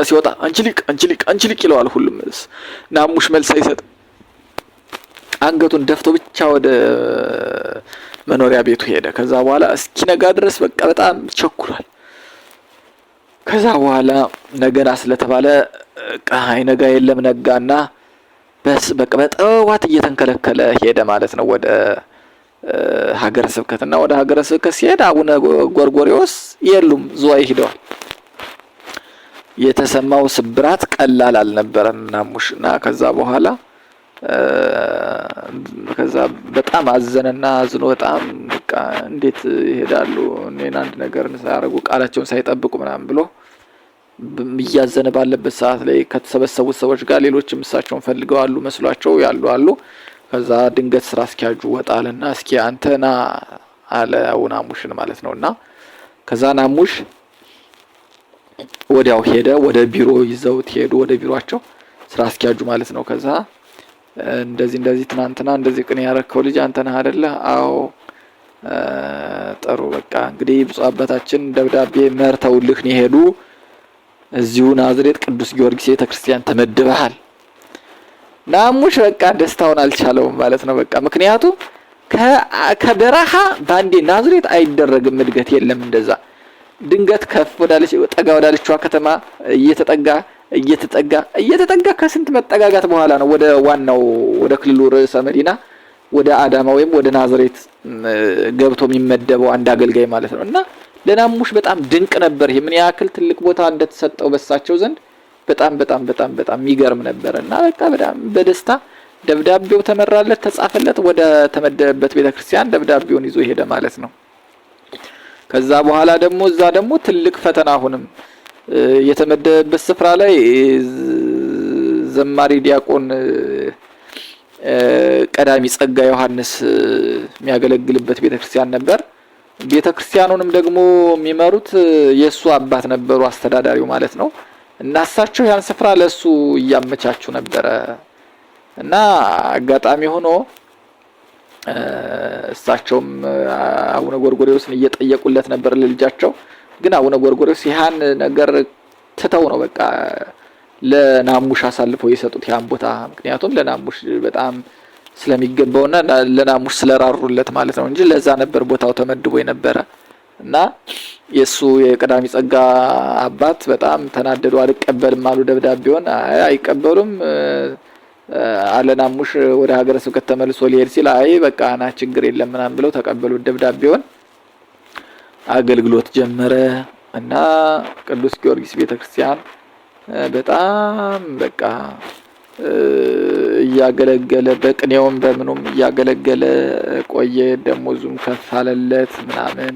ሲወጣ አንቺ ሊቅ ይለዋል ሁሉም። ናሙሽ መልስ አይሰጥ አንገቱን ደፍቶ ብቻ ወደ መኖሪያ ቤቱ ሄደ። ከዛ በኋላ እስኪነጋ ድረስ በቃ በጣም ቸኩሏል። ከዛ በኋላ ነገና ስለተባለ አይነጋ የለም ነጋና በቃ በጠዋት እየተንከለከለ ሄደ ማለት ነው ወደ ሀገረ ስብከትና ወደ ሀገረ ስብከት ሲሄድ አቡነ ጎርጎርዮስ የሉም፣ ዝዋይ ሄደዋል። የተሰማው ስብራት ቀላል አልነበረም ናሙሽና ከዛ በኋላ በጣም አዘነና አዝኖ በጣም በቃ እንዴት ይሄዳሉ እኔን አንድ ነገር ሳያረጉ ቃላቸውን ሳይጠብቁ ምናምን ብሎ እያዘነ ባለበት ሰዓት ላይ ከተሰበሰቡት ሰዎች ጋር ሌሎችም እሳቸውን ፈልገው አሉ መስሏቸው ያሉ አሉ። ከዛ ድንገት ስራ አስኪያጁ ወጣለና እስኪ አንተና አለ አቡነ ናሙሽን ማለት ነውና ከዛ ናሙሽ ወዲያው ሄደ። ወደ ቢሮ ይዘውት ሄዱ፣ ወደ ቢሮአቸው ስራ አስኪያጁ ማለት ነው። ከዛ እንደዚህ ትናንትና እንደዚህ ቅኔ ያረከው ልጅ አንተ ነህ አይደለ? አዎ ጥሩ በቃ እንግዲህ ብፁዕ አባታችን ደብዳቤ መርተውልህ ነው ሄዱ። እዚሁ ናዝሬት ቅዱስ ጊዮርጊስ ቤተክርስቲያን ተመድበሃል። ናሙሽ በቃ ደስታውን አልቻለውም ማለት ነው። በቃ ምክንያቱም ከበረሃ ባንዴ ናዝሬት አይደረግም፣ እድገት የለም እንደዛ። ድንገት ከፍ ወዳለች ጠጋ ወዳለችዋ ከተማ እየተጠጋ ከስንት መጠጋጋት በኋላ ነው ወደ ዋናው ወደ ክልሉ ርዕሰ መዲና ወደ አዳማ ወይም ወደ ናዝሬት ገብቶ የሚመደበው አንድ አገልጋይ ማለት ነው። እና ለናሙሽ በጣም ድንቅ ነበር። ይሄ ምን ያክል ትልቅ ቦታ እንደተሰጠው በሳቸው ዘንድ በጣም የሚገርም ነበር። እና በቃ በጣም በደስታ ደብዳቤው ተመራለት፣ ተጻፈለት፣ ወደ ተመደበበት ቤተክርስቲያን ደብዳቤውን ይዞ ሄደ ማለት ነው። ከዛ በኋላ ደግሞ እዛ ደግሞ ትልቅ ፈተና አሁንም የተመደበበት ስፍራ ላይ ዘማሪ ዲያቆን ቀዳሚ ጸጋ ዮሐንስ የሚያገለግልበት ቤተክርስቲያን ነበር። ቤተክርስቲያኑንም ደግሞ የሚመሩት የሱ አባት ነበሩ፣ አስተዳዳሪው ማለት ነው። እና እሳቸው ያን ስፍራ ለሱ እያመቻቹ ነበረ። እና አጋጣሚ ሆኖ እሳቸውም አቡነ ጎርጎርዮስን እየጠየቁለት ነበር ለልጃቸው። ግን አቡነ ጎርጎርዮስ ያን ነገር ትተው ነው በቃ ለናሙሽ አሳልፈው የሰጡት ያን ቦታ። ምክንያቱም ለናሙሽ በጣም ስለሚገባውና ለናሙሽ ስለራሩለት ማለት ነው እንጂ ለዛ ነበር ቦታው ተመድቦ የነበረ። እና የሱ የቀዳሚ ጸጋ አባት በጣም ተናደዱ። አልቀበልም አሉ ደብዳቤውን። አይቀበሉም አለ ናሙሽ ወደ ሀገረ ስብከት ተመልሶ ሊሄድ ሲል አይ በቃ ና ችግር የለም ምናምን ብለው ተቀበሉት ደብዳቤውን። አገልግሎት ጀመረ እና ቅዱስ ጊዮርጊስ ቤተክርስቲያን በጣም በቃ እያገለገለ በቅኔውም በምኑም እያገለገለ ቆየ። ደሞዙም ከፍ አለለት ምናምን።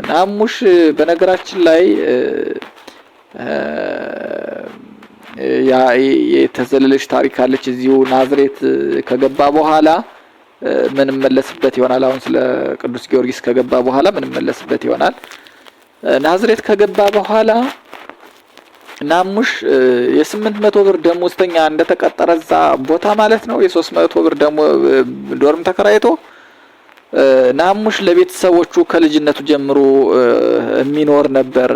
ናሙሽ በነገራችን ላይ የተዘለለች ታሪክ አለች። እዚሁ ናዝሬት ከገባ በኋላ ምን መለስበት ይሆናል። አሁን ስለ ቅዱስ ጊዮርጊስ ከገባ በኋላ ምን መለስበት ይሆናል። ናዝሬት ከገባ በኋላ ናሙሽ የ800 ብር ደሞዝተኛ እንደተቀጠረ እዛ ቦታ ማለት ነው የ300 ብር ዶርም ተከራይቶ ናሙሽ ለቤተሰቦቹ ከልጅነቱ ጀምሮ የሚኖር ነበር።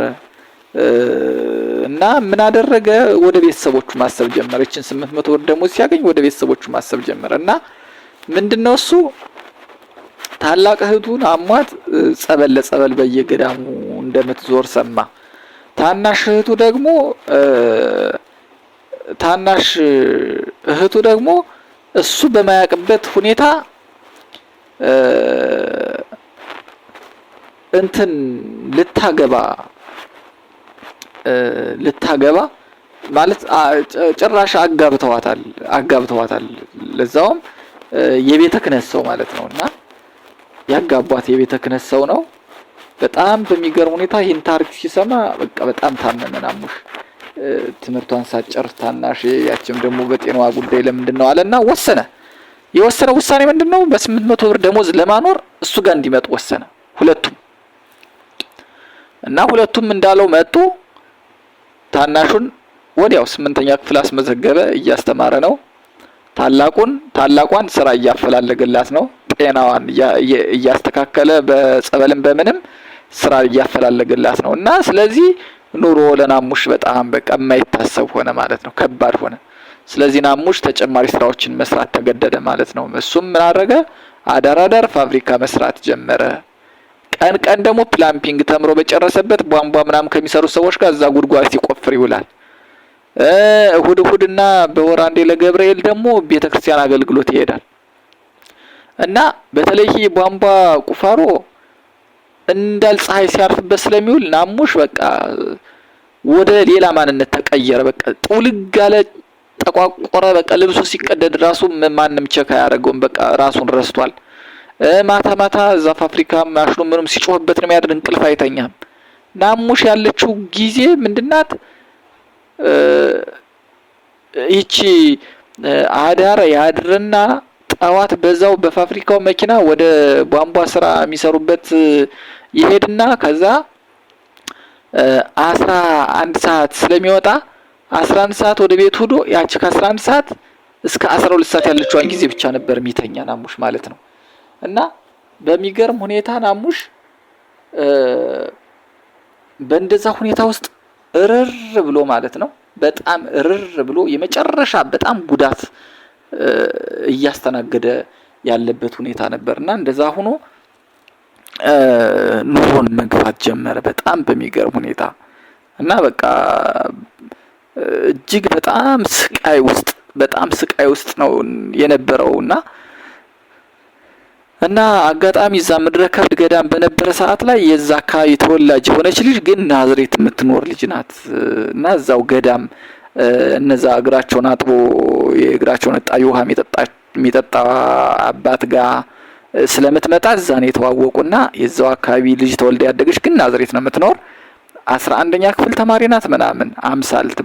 እና ምን አደረገ? ወደ ቤተሰቦቹ ማሰብ ጀመረ። እቺን 800 ብር ደሞዝ ሲያገኝ ወደ ቤተሰቦቹ ማሰብ ጀመረ። እና ምንድነው እሱ ታላቅ እህቱን አሟት ጸበል ለጸበል በየገዳሙ እንደምትዞር ሰማ። ታናሽ እህቱ ደግሞ እሱ በማያውቅበት ሁኔታ እንትን ልታገባ ማለት ጭራሽ አጋብተዋታል። ለዛውም የቤተ ክህነት ሰው ማለት ነውና ያጋቧት የቤተ ክህነት ሰው ነው። በጣም በሚገርም ሁኔታ ይህን ታሪክ ሲሰማ በቃ በጣም ታመመ ናሙሽ። ትምህርቷን ሳትጨርስ ታናሽ ያችም ደግሞ በጤናዋ ጉዳይ ለምንድነው አለና የወሰነው ውሳኔ ምንድነው? በ800 ብር ደሞዝ ለማኖር እሱ ጋር እንዲመጡ ወሰነ ሁለቱም። እና ሁለቱም እንዳለው መጡ። ታናሹን ወዲያው 8ኛ ክፍል አስመዘገበ፣ እያስተማረ ነው። ታላቋን ስራ እያፈላለገላት ነው። ጤናዋን እያስተካከለ በጸበልም በምንም ስራ እያፈላለገላት ነው። እና ስለዚህ ኑሮ ለናሙሽ በጣም በቃ የማይታሰብ ሆነ ማለት ነው። ከባድ ሆነ። ስለዚህ ናሙሽ ተጨማሪ ስራዎችን መስራት ተገደደ ማለት ነው። እሱም ምን አደረገ? አዳር ፋብሪካ መስራት ጀመረ። ቀን ደግሞ ፕላምፒንግ ተምሮ በጨረሰበት ቧንቧ ምናምን ከሚሰሩ ሰዎች ጋር እዛ ጉድጓድ ሲቆፍር ይውላል። እሁድና በወር አንዴ ለገብርኤል ደግሞ ቤተክርስቲያን አገልግሎት ይሄዳል። እና በተለይ ቧንቧ ቁፋሮ እንዳል ፀሐይ ሲያርፍበት ስለሚውል ናሙሽ በቃ ወደ ሌላ ማንነት ተቀየረ። በቃ ጥውልግ ያለ ጠቋቆረ። በቃ ልብሱ ሲቀደድ ራሱ ማንም ቸክ አያደርገውም። በቃ ራሱን ረስቷል። ማታ እዛ ፋብሪካ ማሽኑ ምንም ሲጮህበት ነው የሚያድር። እንቅልፍ አይተኛም። ናሙሽ ያለችው ጊዜ ምንድናት? ይቺ አዳር ያድርና ጠዋት በዛው በፋብሪካው መኪና ወደ ቧንቧ ስራ የሚሰሩበት ይሄድና ከዛ 11 ሰዓት ስለሚወጣ 11 ሰዓት ወደ ቤት ሄዶ ያቺ ከ11 ሰዓት እስከ 12 ሰዓት ያለችዋን ጊዜ ብቻ ነበር የሚተኛ ናሙሽ ማለት ነው። እና በሚገርም ሁኔታ ናሙሽ በእንደዛ ሁኔታ ውስጥ እርር ብሎ ማለት ነው። በጣም እርር ብሎ የመጨረሻ በጣም ጉዳት እያስተናገደ ያለበት ሁኔታ ነበርና እንደዛ ሆኖ ኑሮን መግፋት ጀመረ በጣም በሚገርም ሁኔታ። እና በቃ እጅግ በጣም ስቃይ ውስጥ ነው የነበረውና አጋጣሚ እዛ ምድረ ከብድ ገዳም በነበረ ሰዓት ላይ የዛ አካባቢ ተወላጅ የሆነች ልጅ ግን ናዝሬት የምትኖር ልጅ ናት። እና እዛው ገዳም እነዛ እግራቸውን አጥቦ የእግራቸውን እጣቢ ውሃ የሚጠጣ አባት ጋር ስለምትመጣ እዛ ነው የተዋወቁና የዛው አካባቢ ልጅ ተወልዳ ያደገች ግን ናዝሬት ነው የምትኖር። 11ኛ ክፍል ተማሪ ናት ምናምን።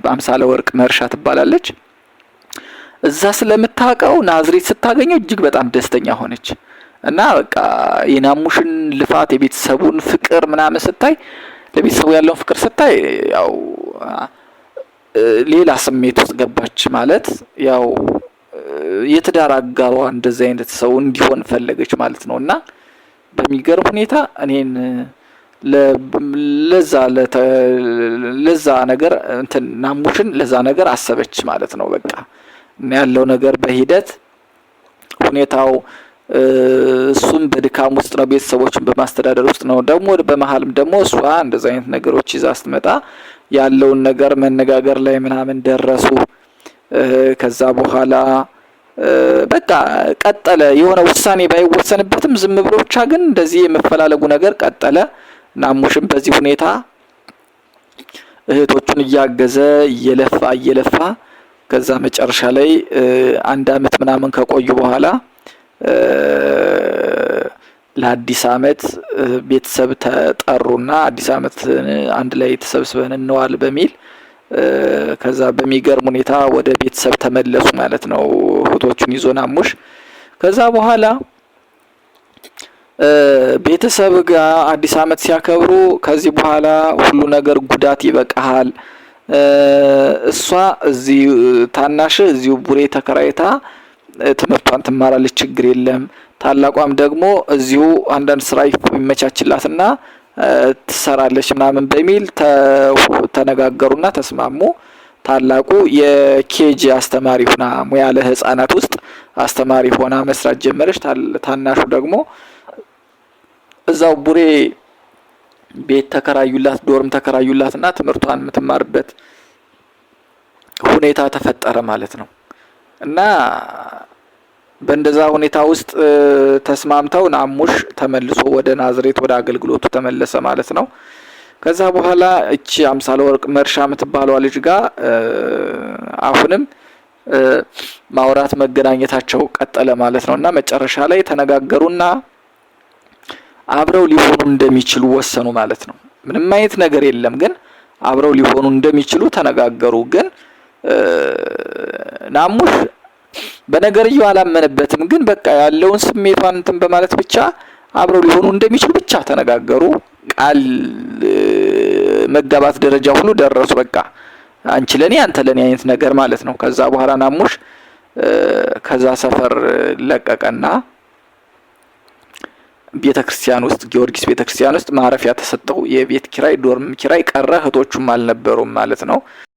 አምሳለ ወርቅ መርሻ ትባላለች። እዛ ስለምታውቀው ናዝሬት ስታገኘው እጅግ በጣም ደስተኛ ሆነች። እና በቃ የናሙሽን ልፋት የቤተሰቡን ፍቅር ምናምን ስታይ ለቤተሰቡ ያለውን ፍቅር ስታይ ያው ሌላ ስሜት ውስጥ ገባች ማለት ያው የትዳር አጋሯ እንደዚህ አይነት ሰው እንዲሆን ፈለገች ማለት ነው። እና በሚገርም ሁኔታ እኔን ለዛ ነገር ናሙሽን ለዛ ነገር አሰበች ማለት ነው። በቃ እና ያለው ነገር በሂደት ሁኔታው እሱም በድካም ውስጥ ነው፣ ቤተሰቦችን በማስተዳደር ውስጥ ነው። ደግሞ በመሀልም ደግሞ እሷ እንደዚህ አይነት ነገሮች ይዛ ስትመጣ ያለውን ነገር መነጋገር ላይ ምናምን ደረሱ። ከዛ በኋላ በቃ ቀጠለ። የሆነ ውሳኔ ባይወሰንበትም ዝም ብሎ ብቻ ግን እንደዚህ የመፈላለጉ ነገር ቀጠለ። ናሙሽም በዚህ ሁኔታ እህቶቹን እያገዘ እየለፋ ከዛ መጨረሻ ላይ 1 አመት ምናምን ከቆዩ በኋላ ለአዲስ አመት ቤተሰብ ተጠሩና አዲስ አመት አንድ ላይ ተሰብስበን እንዋል በሚል ከዛ በሚገርም ሁኔታ ወደ ቤተሰብ ተመለሱ ማለት ነው እህቶቹን ይዞ ናሙሽ። ከዛ በኋላ ቤተሰብ ጋር አዲስ አመት ሲያከብሩ ከዚህ በኋላ ሁሉ ነገር ጉዳት ይበቃሃል፣ እሷ እዚህ ታናሽ እዚሁ ቡሬ ተከራይታ ትምህርቷን ትማራለች፣ ችግር የለም። ታላቋም ደግሞ እዚሁ አንዳንድ ስራ ይመቻችላትና ትሰራለች ምናምን በሚል ተነጋገሩና ተስማሙ። ታላቁ የኬጂ አስተማሪ ሆና ሙያ ለህፃናት ውስጥ አስተማሪ ሆና መስራት ጀመረች። ታናሹ ደግሞ እዛው ቡሬ ቤት ተከራዩላት፣ ዶርም ተከራዩላትና ትምህርቷን የምትማርበት ሁኔታ ተፈጠረ ማለት ነው። እና በእንደዛ ሁኔታ ውስጥ ተስማምተው ናሙሽ ተመልሶ ወደ ናዝሬት ወደ አገልግሎቱ ተመለሰ ማለት ነው። ከዛ በኋላ እቺ አምሳለ ወርቅ መርሻ የምትባለው ልጅ ጋር አሁንም ማውራት መገናኘታቸው ቀጠለ ማለት ነውና መጨረሻ ላይ ተነጋገሩና አብረው ሊሆኑ እንደሚችሉ ወሰኑ ማለት ነው። ምንም አይነት ነገር የለም ግን አብረው ሊሆኑ እንደሚችሉ ተነጋገሩ። ግን ናሙሽ በነገርየው አላመነበትም። ግን በቃ ያለውን ስሜቷን እንትን በማለት ብቻ አብረው ሊሆኑ እንደሚችሉ ብቻ ተነጋገሩ። ቃል መጋባት ደረጃ ሁሉ ደረሱ። በቃ አንቺ ለኔ አንተ ለኔ አይነት ነገር ማለት ነው። ከዛ በኋላ ናሙሽ ከዛ ሰፈር ለቀቀና ቤተክርስቲያን ውስጥ ጊዮርጊስ ቤተክርስቲያን ውስጥ ማረፊያ ተሰጠው። የቤት ኪራይ ዶርም ኪራይ ቀረ። እህቶቹም አልነበሩም ማለት ነው።